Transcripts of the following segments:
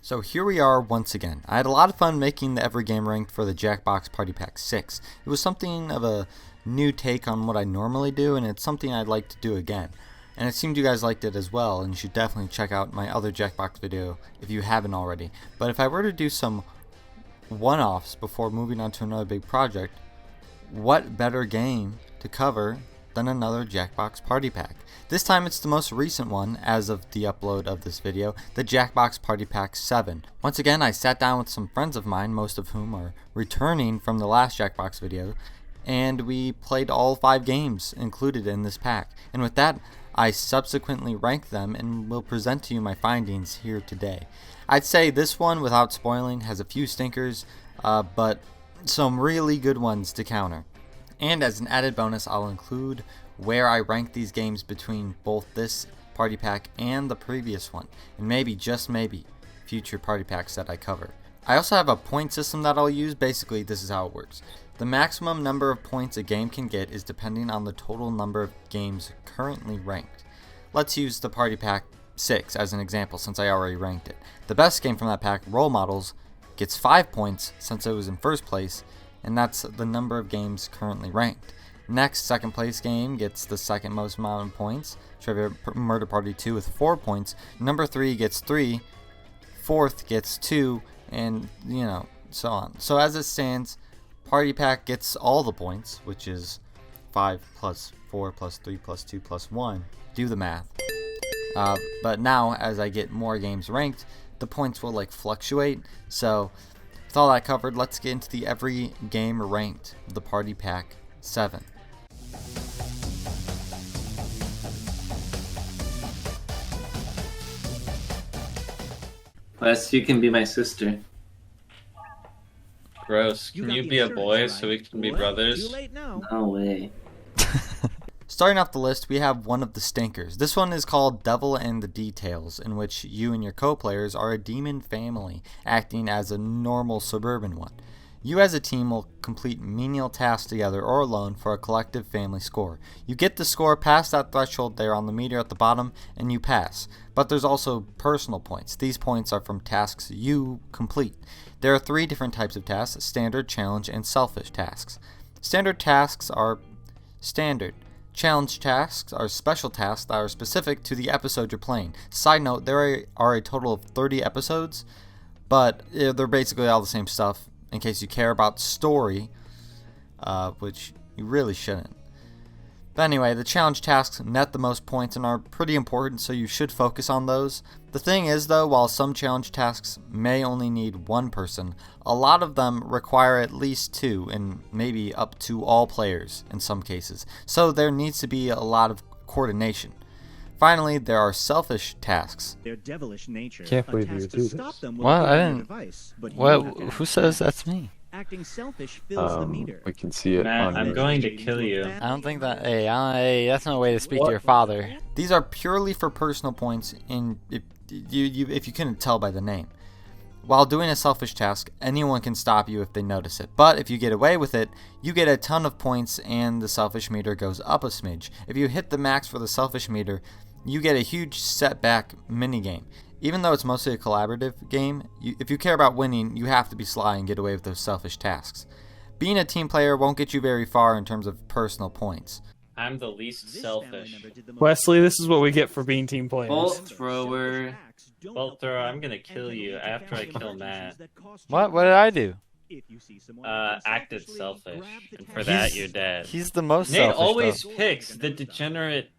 So here we are once again. I had a lot of fun making the Every Game ranked for the Jackbox Party Pack 6. It was something of a new take on what I normally do, and it's something I'd like to do again. And it seemed you guys liked it as well, and you should definitely check out my other Jackbox video if you haven't already. But if I were to do some one-offs before moving on to another big project, what better game to cover than another Jackbox Party Pack? This time it's the most recent one as of the upload of this video, the Jackbox Party Pack 7. Once again, I sat down with some friends of mine, most of whom are returning from the last Jackbox video, and we played all 5 games included in this pack. And with that, I subsequently ranked them and will present to you my findings here today. I'd say this one, without spoiling, has a few stinkers, but some really good ones to counter. And as an added bonus, I'll include where I rank these games between both this party pack and the previous one, and maybe, just maybe, future party packs that I cover. I also have a point system that I'll use. Basically, this is how it works. The maximum number of points a game can get is depending on the total number of games currently ranked. Let's use the party pack 6 as an example, since I already ranked it. The best game from that pack, Role Models, gets 5 points since it was in first place, and that's the number of games currently ranked. Next, second place game gets the second most amount of points, Trivia Murder Party 2 with 4 points. Number 3 gets 3, fourth gets 2, and so on. So as it stands, Party Pack gets all the points, which is 5 plus 4 plus 3 plus 2 plus 1. Do the math. But now, as I get more games ranked, the points will fluctuate. So with all that covered, let's get into the Every Game ranked, the Party Pack 7. Wes, you can be my sister. Gross. Can you be a boy so we can be brothers? No way. Starting off the list, we have one of the stinkers. This one is called Devil and the Details, in which you and your co-players are a demon family, acting as a normal suburban one. You as a team will complete menial tasks together or alone for a collective family score. You get the score past that threshold there on the meter at the bottom, and you pass. But there's also personal points. These points are from tasks you complete. There are 3 different types of tasks: standard, challenge, and selfish tasks. Standard tasks are standard. Challenge tasks are special tasks that are specific to the episode you're playing. Side note, there are a total of 30 episodes, but they're basically all the same stuff, in case you care about story, which you really shouldn't. But anyway, the challenge tasks net the most points and are pretty important, so you should focus on those. The thing is though, while some challenge tasks may only need 1 person, a lot of them require at least 2, and maybe up to all players in some cases. So there needs to be a lot of coordination. Finally, there are selfish tasks. Their devilish nature. Can't believe you do this. What? I didn't. What? Who says that's me? Acting selfish fills the meter. We can see it. Matt, on I'm your- going to kill you. I don't think that. Hey, that's no way to speak to your father. These are purely for personal points, and if you couldn't tell by the name. While doing a selfish task, anyone can stop you if they notice it. But if you get away with it, you get a ton of points, and the selfish meter goes up a smidge. If you hit the max for the selfish meter, you get a huge setback minigame. Even though it's mostly a collaborative game, if you care about winning, you have to be sly and get away with those selfish tasks. Being a team player won't get you very far in terms of personal points. I'm the least selfish. Wesley, this is what we get for being team players. Bolt thrower. Bolt thrower, I'm gonna kill you after I kill Matt. What did I do? Acted selfish, and for that you're dead. He's the most Nate selfish, always though. picks the degenerate,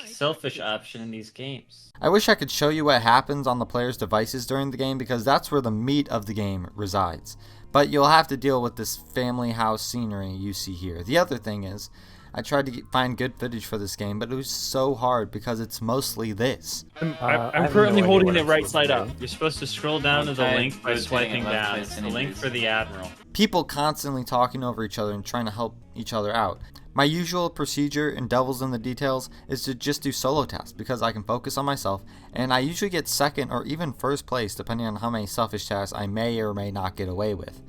selfish option in these games. I wish I could show you what happens on the player's devices during the game, because that's where the meat of the game resides. But you'll have to deal with this family house scenery you see here. The other thing is, I tried to find good footage for this game, but it was so hard because it's mostly this. I'm have currently no idea holding what it I'm right supposed side to up. do. You're supposed to scroll down to the Okay, link by rotating swiping left down. by It's the link centimeters. for the Admiral. People constantly talking over each other and trying to help each other out. My usual procedure in Devils in the Details is to just do solo tasks because I can focus on myself, and I usually get second or even first place depending on how many selfish tasks I may or may not get away with.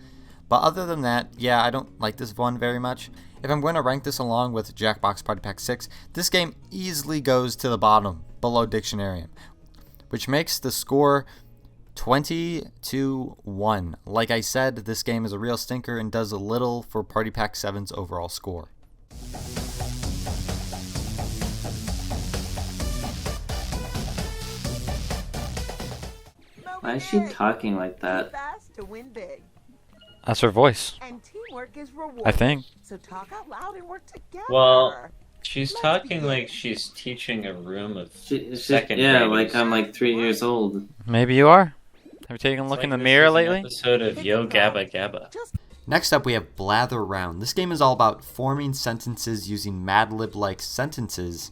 But other than that, yeah, I don't like this one very much. If I'm going to rank this along with Jackbox Party Pack 6, this game easily goes to the bottom, below Dictionarium, which makes the score 20-1. Like I said, this game is a real stinker and does a little for Party Pack 7's overall score. Why is she talking like that? That's her voice, And teamwork is rewarded. I think. So talk out loud and work together. Well, she's talking like she's teaching a room of second Yeah, graders. like I'm like 3 years old. Maybe you are. Have you taken a It's look like in the this mirror is an lately? episode of Yo Gabba Gabba. Next up, we have Blather Round. This game is all about forming sentences using Mad Lib-like sentences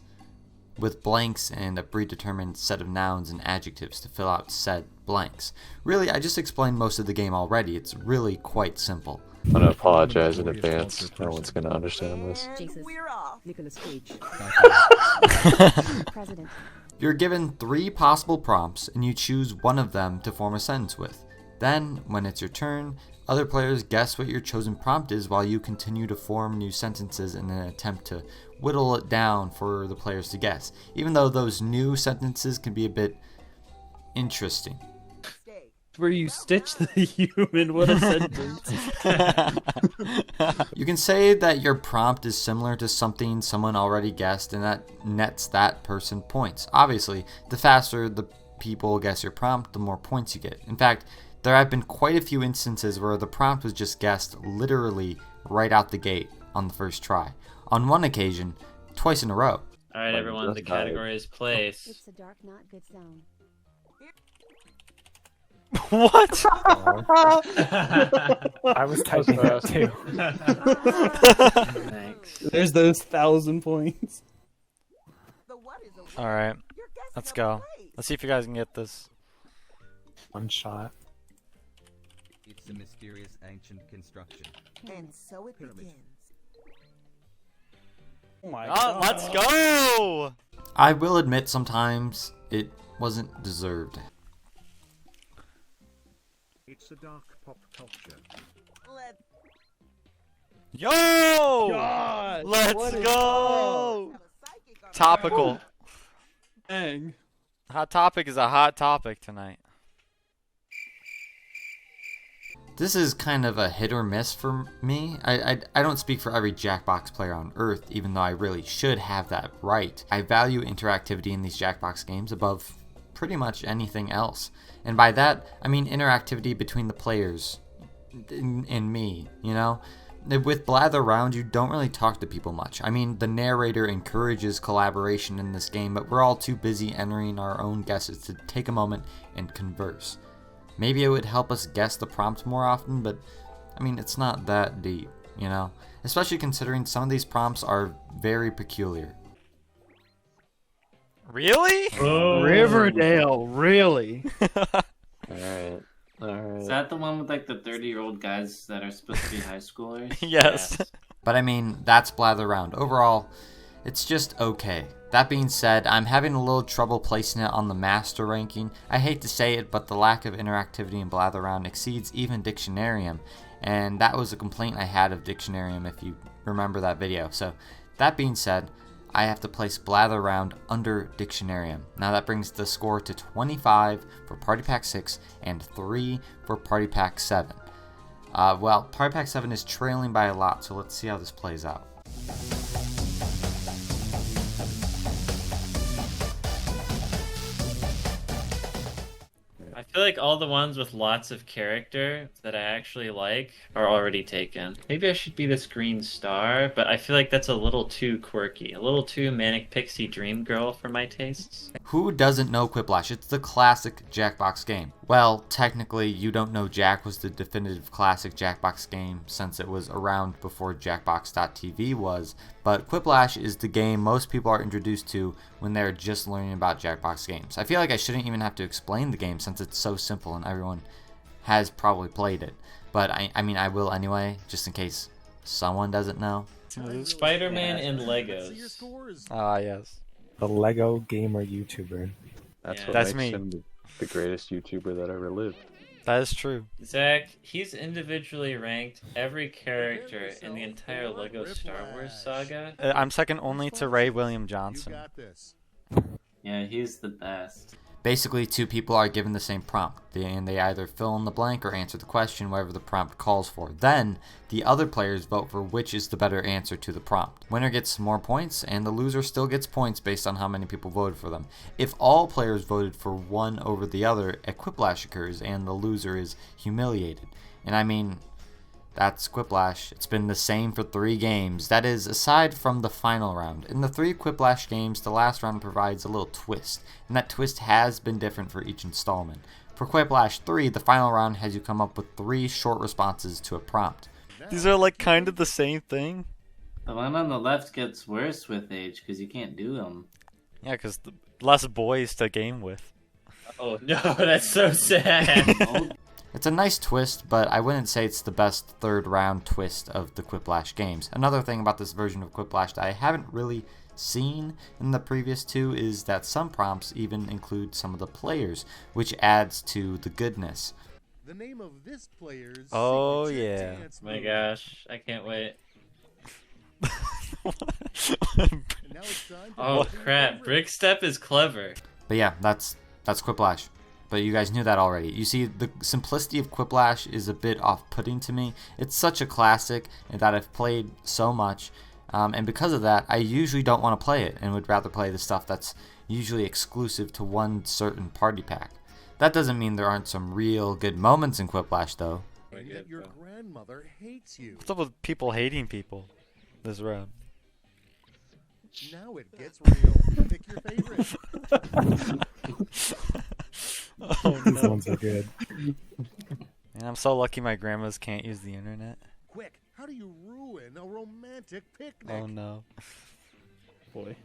with blanks and a predetermined set of nouns and adjectives to fill out said blanks. Really, I just explained most of the game already. It's really quite simple. I'm gonna apologize in advance. No one's gonna understand this. And we're off. Nicholas Cage. President. You're given 3 possible prompts and you choose one of them to form a sentence with. Then, when it's your turn, other players guess what your chosen prompt is while you continue to form new sentences in an attempt to whittle it down for the players to guess, even though those new sentences can be a bit interesting. Where you stitch the human, what a sentence. You can say that your prompt is similar to something someone already guessed and that nets that person points. Obviously, the faster the people guess your prompt, the more points you get. In fact, there have been quite a few instances where the prompt was just guessed literally right out the gate on the first try. On one occasion, twice in a row. Alright, everyone, the category is place. It's a dark, not good zone. What? I was typing that too. Thanks. There's those 1,000 points. Alright, let's go. Let's see if you guys can get this. One shot. It's a mysterious ancient construction. And so it begins. Oh my Oh, god. let's go! I will admit sometimes it wasn't deserved. It's a dark pop culture. Yo! God, Let's what is go! Topical. Dang. Hot topic is a hot topic tonight. This is kind of a hit or miss for me. I don't speak for every Jackbox player on Earth, even though I really should have that right. I value interactivity in these Jackbox games above pretty much anything else. And by that, I mean interactivity between the players and me, you know? With Blather Round, you don't really talk to people much. I mean, the narrator encourages collaboration in this game, but we're all too busy entering our own guesses to take a moment and converse. Maybe it would help us guess the prompt more often, but I mean, it's not that deep, you know? Especially considering some of these prompts are very peculiar. Really? Oh. Riverdale, really? Alright. Alright. Is that the one with like the 30-year-old guys that are supposed to be high schoolers? Yes. But I mean, that's Blather Round. Overall, it's just okay. That being said, I'm having a little trouble placing it on the master ranking. I hate to say it, but the lack of interactivity in Blather Round exceeds even Dictionarium, and that was a complaint I had of Dictionarium if you remember that video. So, that being said, I have to place Blather Round under Dictionarium. Now that brings the score to 25 for Party Pack 6 and 3 for Party Pack 7. Well, Party Pack 7 is trailing by a lot, so let's see how this plays out. I feel like all the ones with lots of character that I actually like are already taken. Maybe I should be this green star, but I feel like that's a little too quirky. A little too manic pixie dream girl for my tastes. Who doesn't know Whiplash? It's the classic Jackbox game. Well, technically, you don't know Jack was the definitive classic Jackbox game since it was around before Jackbox.tv was, but Whiplash is the game most people are introduced to when they're just learning about Jackbox games. I feel like I shouldn't even have to explain the game since it's so simple and everyone has probably played it. But I mean, I will anyway, just in case someone doesn't know. Spider-Man and Legos. Ah, yes. The Lego gamer YouTuber. That's Yeah. what That's makes me. him the greatest YouTuber that ever lived. That is true. Zach, he's individually ranked every character in the entire Lego Star Wars saga. I'm second only to Ray William Johnson. Yeah, he's the best. Basically, two people are given the same prompt, and they either fill in the blank or answer the question, whatever the prompt calls for. Then, the other players vote for which is the better answer to the prompt. Winner gets more points, and the loser still gets points based on how many people voted for them. If all players voted for one over the other, a Whiplash occurs, and the loser is humiliated. And I mean, that's Whiplash. It's been the same for 3 games. That is, aside from the final round. In the 3 Whiplash games, the last round provides a little twist, and that twist has been different for each installment. For Whiplash 3, the final round has you come up with 3 short responses to a prompt. These are like kind of the same thing. The one on the left gets worse with age because you can't do them. Yeah, because the less boys to game with. Oh no, that's so sad. It's a nice twist, but I wouldn't say it's the best 3rd round twist of the Whiplash games. Another thing about this version of Whiplash that I haven't really seen in the previous 2 is that some prompts even include some of the players, which adds to the goodness. The name of this player's Oh, signature yeah. dance My move. gosh, I can't wait. And now it's time for Oh the crap, favorite. Brick Step is clever. But yeah, that's Whiplash. But you guys knew that already. You see, the simplicity of Whiplash is a bit off-putting to me. It's such a classic that I've played so much, and because of that, I usually don't want to play it and would rather play the stuff that's usually exclusive to one certain party pack. That doesn't mean there aren't some real good moments in Whiplash, though. And yet your grandmother hates you. What's up with people hating people this round? Now it gets real. Pick your favorite. Oh These no. ones are good. Man, I'm so lucky my grandmas can't use the internet. Quick, how do you ruin a romantic picnic? Oh no. Boy.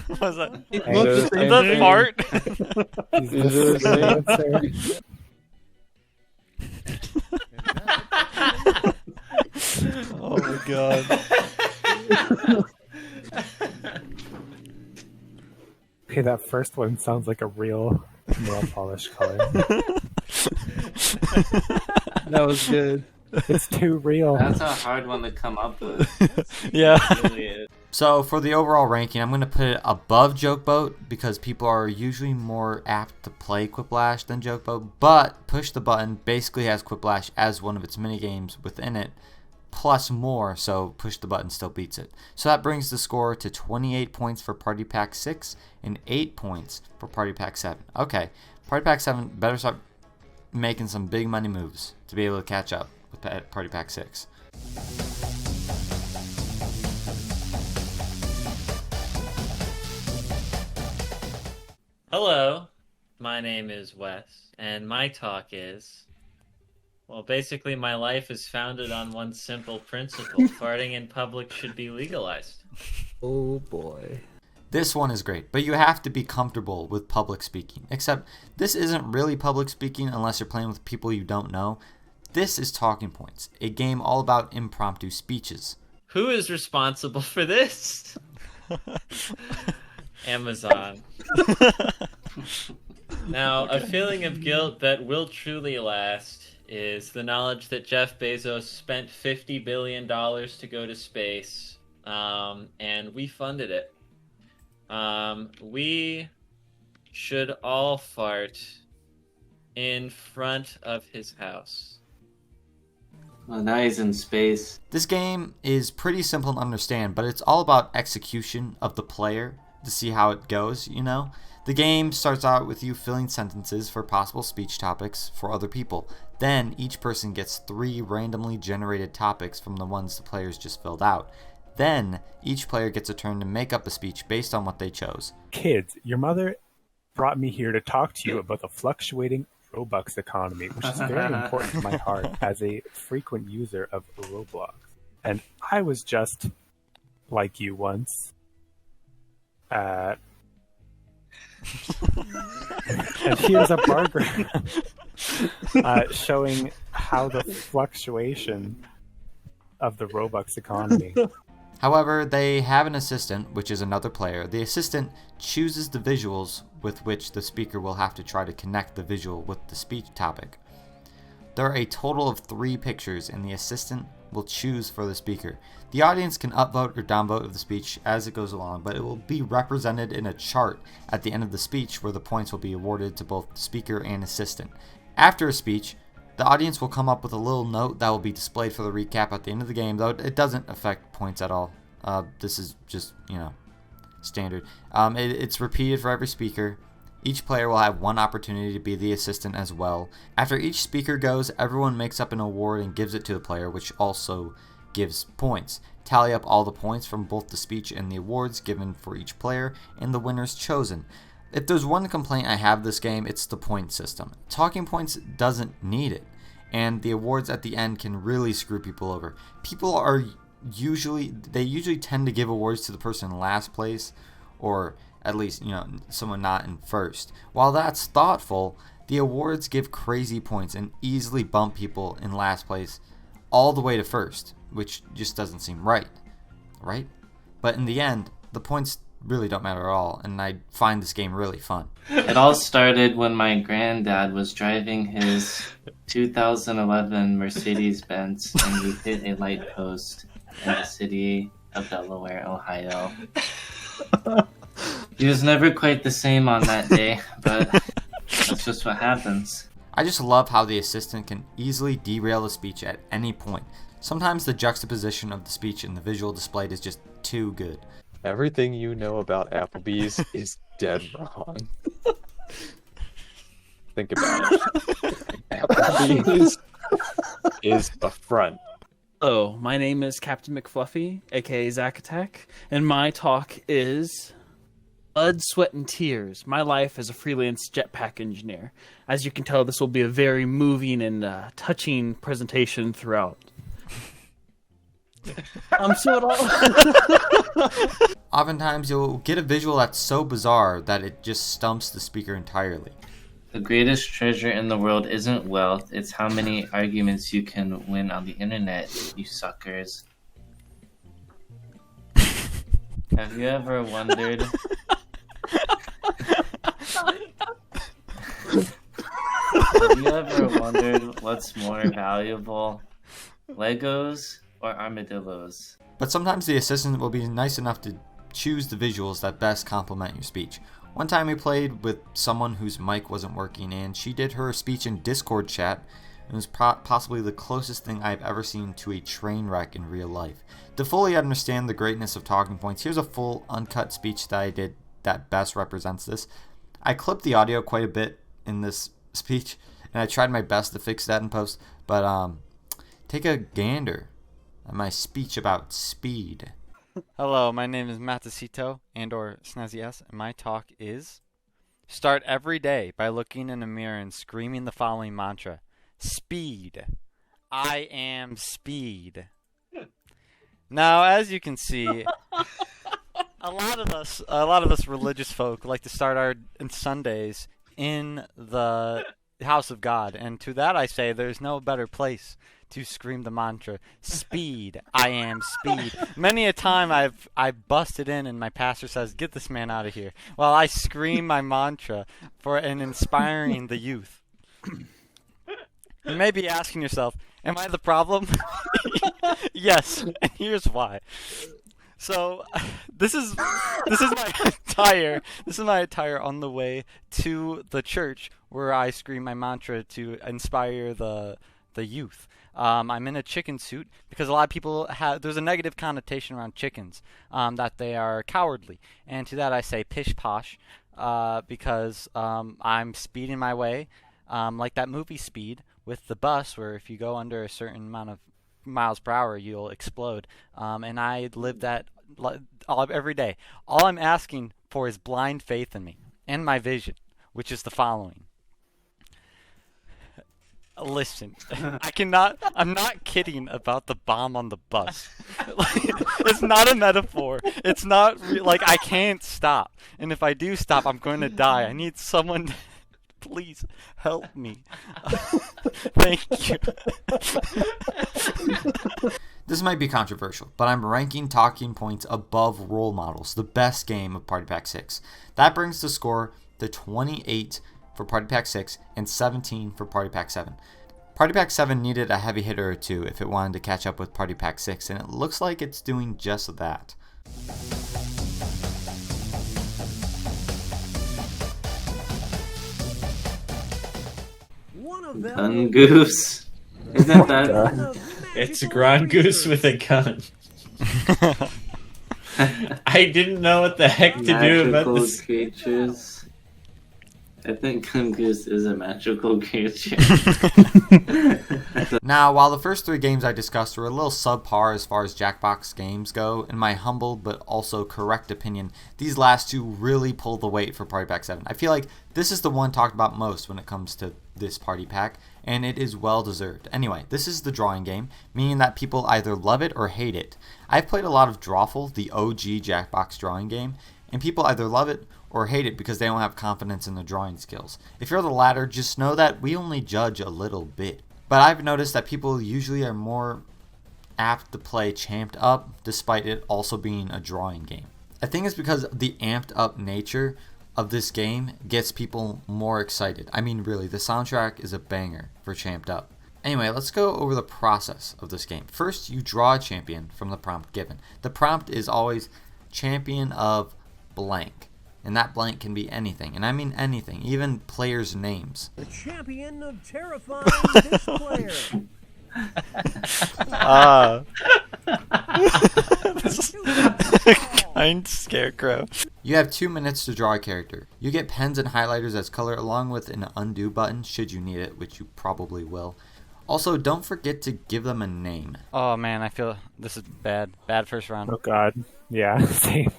What was that? Hey, Look, hey, The hey, fart? Is this the answer? Oh my god. Okay, that first one sounds like a real nail polish color. That was good. It's too real. That's a hard one to come up with. Yeah. Really is. So for the overall ranking, I'm going to put it above Jokeboat because people are usually more apt to play Whiplash than Jokeboat, but Push the Button basically has Whiplash as one of its minigames within it, plus more, so Push the Button still beats it. So that brings the score to 28 points for Party Pack 6 and 8 points for Party Pack 7. Okay, Party Pack 7 better start making some big money moves to be able to catch up with Party Pack 6. Hello, my name is Wes, and my talk is... Well, basically my life is founded on one simple principle. Farting in public should be legalized. Oh boy. This one is great, but you have to be comfortable with public speaking. Except, this isn't really public speaking unless you're playing with people you don't know. This is Talking Points, a game all about impromptu speeches. Who is responsible for this? Amazon. Now, a feeling of guilt that will truly last is the knowledge that Jeff Bezos spent $50 billion to go to space, and we funded it. We should all fart in front of his house. Well, now he's in space. This game is pretty simple to understand, but it's all about execution of the player to see how it goes, you know? The game starts out with you filling sentences for possible speech topics for other people. Then each person gets 3 randomly generated topics from the ones the players just filled out. Then each player gets a turn to make up a speech based on what they chose. Kids, your mother brought me here to talk to you about the fluctuating Robux economy, which is very important to my heart as a frequent user of Roblox. And I was just like you once. And here's a bar graph showing how the fluctuation of the Robux economy. However, they have an assistant, which is another player. The assistant chooses the visuals with which the speaker will have to try to connect the visual with the speech topic. There are a total of 3 pictures, and the assistant will choose for the speaker. The audience can upvote or downvote of the speech as it goes along, but it will be represented in a chart at the end of the speech where the points will be awarded to both the speaker and assistant. After a speech, the audience will come up with a little note that will be displayed for the recap at the end of the game, though it doesn't affect points at all. This is just, standard. It's repeated for every speaker. Each player will have one opportunity to be the assistant as well. After each speaker goes, everyone makes up an award and gives it to the player, which also gives points. Tally up all the points from both the speech and the awards given for each player, and the winner's chosen. If there's one complaint I have this game, it's the point system. Talking points doesn't need it, and the awards at the end can really screw people over. People are usually tend to give awards to the person in last place, or at least, someone not in first. While that's thoughtful, the awards give crazy points and easily bump people in last place all the way to first, which just doesn't seem right? But in the end, the points really don't matter at all, and I find this game really fun. It all started when my granddad was driving his 2011 Mercedes-Benz and we hit a light post in the city of Delaware, Ohio. He was never quite the same on that day, but that's just what happens. I just love how the assistant can easily derail the speech at any point. Sometimes the juxtaposition of the speech and the visual displayed is just too good. Everything you know about Applebee's is dead wrong. Think about it. Applebee's is a front. Hello, my name is Captain McFluffy, aka Zack Attack, and my talk is Blood, Sweat, and Tears. My life as a freelance jetpack engineer. As you can tell, this will be a very moving and touching presentation throughout. Oftentimes, you'll get a visual that's so bizarre that it just stumps the speaker entirely. The greatest treasure in the world isn't wealth, it's how many arguments you can win on the internet, you suckers. Have you ever wondered... Have you ever wondered what's more valuable? Legos or armadillos? But sometimes the assistant will be nice enough to choose the visuals that best complement your speech. One time we played with someone whose mic wasn't working, and she did her speech in Discord chat. It was possibly the closest thing I've ever seen to a train wreck in real life. To fully understand the greatness of talking points, here's a full uncut speech that I did that best represents this. I clipped the audio quite a bit in this speech, and I tried my best to fix that in post, but take a gander at my speech about speed. Hello, my name is Matacito and/or Snazzy S, and my talk is: start every day by looking in a mirror and screaming the following mantra: Speed. I am speed. Now, as you can see, a lot of us religious folk like to start our Sundays in the house of God, and to that I say there's no better place to scream the mantra, speed, I am speed. Many a time I busted in and my pastor says, get this man out of here, while I scream my mantra for an inspiring the youth. You may be asking yourself, am I the problem? Yes, and here's why. So this is my attire on the way to the church where I scream my mantra to inspire the youth. I'm in a chicken suit because a lot of people there's a negative connotation around chickens, that they are cowardly. And to that I say pish posh, because I'm speeding my way, like that movie Speed with the bus, where if you go under a certain amount of miles per hour you'll explode. And I live that every day. All I'm asking for is blind faith in me and my vision, which is the following. Listen, I'm not kidding about the bomb on the bus. It's not a metaphor. It's not like I can't stop. And if I do stop, I'm going to die. I need someone to please help me. Thank you. This might be controversial, but I'm ranking Talking Points above Role Models, the best game of Party Pack 6. That brings the score to 28 for Party Pack 6 and 17 for Party Pack 7. Party Pack 7 needed a heavy hitter or two if it wanted to catch up with Party Pack 6, and it looks like it's doing just that. Gun Goose. Isn't that? It's Grand Goose with a gun. I didn't know what the heck to do about Magical this. creatures. I think Gun Goose is a magical creature. Now, while the first 3 games I discussed were a little subpar as far as Jackbox games go, in my humble but also correct opinion, these last 2 really pull the weight for Party Pack 7. I feel like this is the one talked about most when it comes to this party pack, and it is well deserved. Anyway, this is the drawing game, meaning that people either love it or hate it. I've played a lot of Drawful, the OG Jackbox drawing game, and people either love it or hate it because they don't have confidence in their drawing skills. If you're the latter, just know that we only judge a little bit. But I've noticed that people usually are more apt to play Champed Up, despite it also being a drawing game. I think it's because the amped up nature of this game gets people more excited. I mean, really, the soundtrack is a banger for Champed Up. Anyway, let's go over the process of this game. First, you draw a champion from the prompt given. The prompt is always champion of blank, and that blank can be anything, and I mean anything, even players' names. The champion of terrifying this player. Kind scarecrow. You have 2 minutes to draw a character. You get pens and highlighters as color along with an undo button should you need it, which you probably will. Also, don't forget to give them a name. Oh man, I feel this is bad. Bad first round. Oh god. Yeah, same.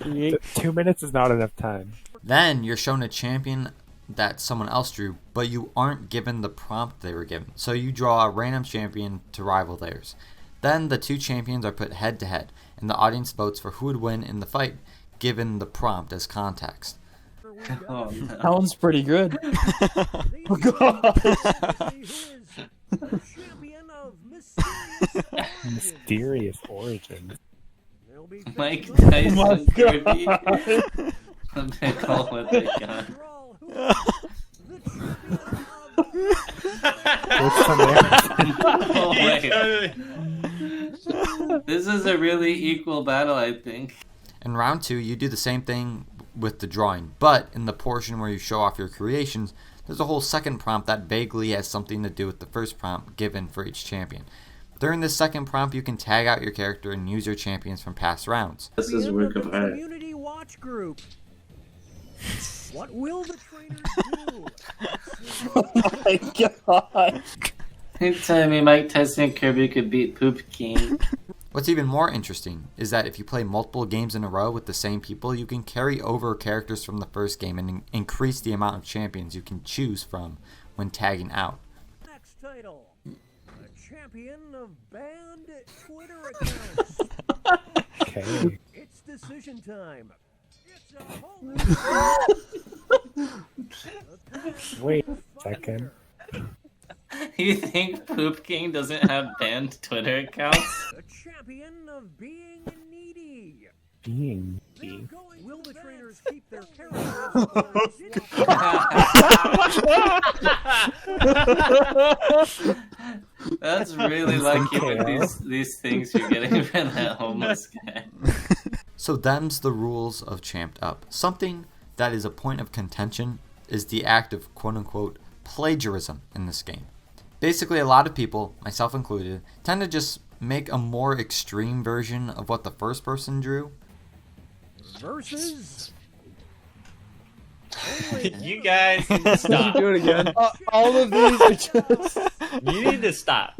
2 minutes is not enough time. Then you're shown a champion that someone else drew, but you aren't given the prompt they were given. So you draw a random champion to rival theirs. Then the 2 champions are put head to head, and the audience votes for who would win in the fight, given the prompt as context. Oh, no. Sounds pretty good. Oh god. The champion of mysterious Mysterious origins. They'll be Mike facing Tyson Oh my Kirby. god. The pickle with a gun. Brawl, who is the champion What's the name? Oh, wait. This is a really equal battle, I think. In round 2, you do the same thing with the drawing, but in the portion where you show off your creations, there's a whole second prompt that vaguely has something to do with the first prompt given for each champion. During this second prompt, you can tag out your character and use your champions from past rounds. This is work of art. Community Watch Group. What will the trainers do? Oh my god. You're telling me Mike Tyson Kirby could beat Poop King? What's even more interesting is that if you play multiple games in a row with the same people, you can carry over characters from the first game and increase the amount of champions you can choose from when tagging out. Next title. The champion of banned Twitter accounts. Okay. It's decision time. It's a whole Wait a second. You think Poop King doesn't have banned Twitter accounts? the champion of being needy. Being They're me. going Will the trainers keep their characters? That's really lucky with these things you're getting from that homeless guy. So them's the rules of Champed Up. Something that is a point of contention is the act of quote-unquote plagiarism in this game. Basically, a lot of people, myself included, tend to just make a more extreme version of what the first person drew. Versus. You guys need to stop. Do it again. All of these are just. You need to stop.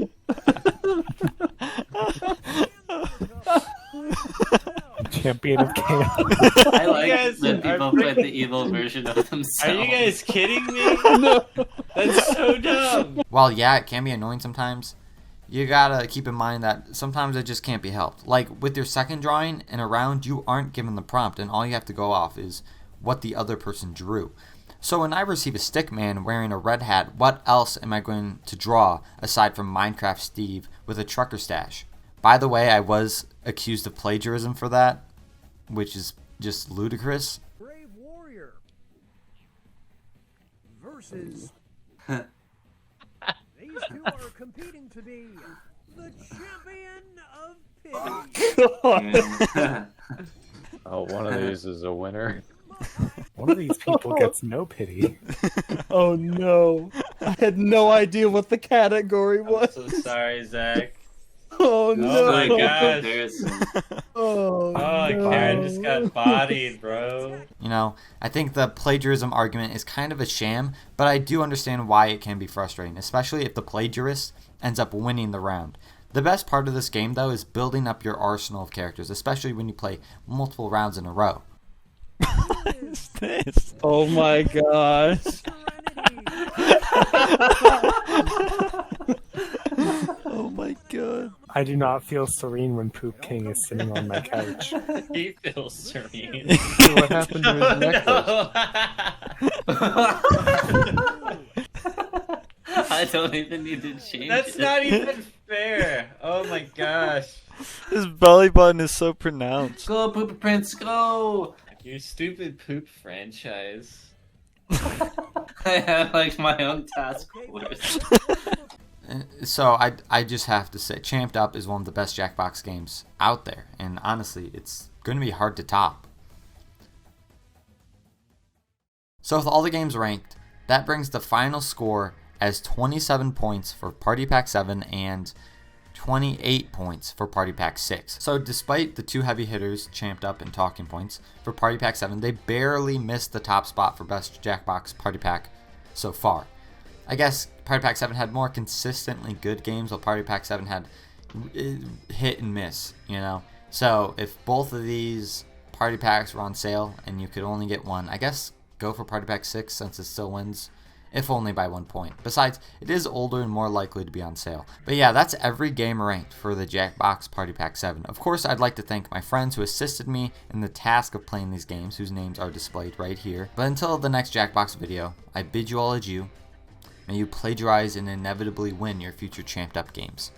Champion of chaos. I like guys that are people put the evil version of themselves. Are you guys kidding me? No. That's so dumb. While yeah, it can be annoying sometimes, you gotta keep in mind that sometimes it just can't be helped. Like with your second drawing in a round, you aren't given the prompt and all you have to go off is what the other person drew. So when I receive a stick man wearing a red hat, what else am I going to draw aside from Minecraft Steve with a trucker stash? By the way, I was accused of plagiarism for that, which is just ludicrous. Brave warrior. Versus. They two are competing to be the champion of pity. Oh, one of these is a winner. One of these people gets no pity. Oh no! I had no idea what the category was. So sorry, Zach. Oh no! Oh my Good gosh. comparison. Oh, Oh, no. Karen just got bodied, bro. You know, I think the plagiarism argument is kind of a sham, but I do understand why it can be frustrating, especially if the plagiarist ends up winning the round. The best part of this game, though, is building up your arsenal of characters, especially when you play multiple rounds in a row. What is this? Oh my gosh! Oh my god. I do not feel serene when Poop King is sitting on my couch. He feels serene. What happened to his necklace? I don't even need to change That's it. not even fair. Oh my gosh. His belly button is so pronounced. Go, Pooper Prince, go! Your stupid poop franchise. I have like my own task force. So I just have to say, Champed Up is one of the best Jackbox games out there, and honestly, it's going to be hard to top. So with all the games ranked, that brings the final score as 27 points for Party Pack 7 and 28 points for Party Pack 6. So despite the two heavy hitters, Champed Up and Talking Points, for Party Pack 7, they barely missed the top spot for best Jackbox Party Pack so far. I guess Party Pack 7 had more consistently good games, while Party Pack 7 had hit and miss, you know? So if both of these Party Packs were on sale and you could only get one, I guess go for Party Pack 6 since it still wins, if only by 1 point. Besides, it is older and more likely to be on sale. But yeah, that's every game ranked for the Jackbox Party Pack 7. Of course, I'd like to thank my friends who assisted me in the task of playing these games, whose names are displayed right here. But until the next Jackbox video, I bid you all adieu. May you plagiarize and inevitably win your future Champed Up games.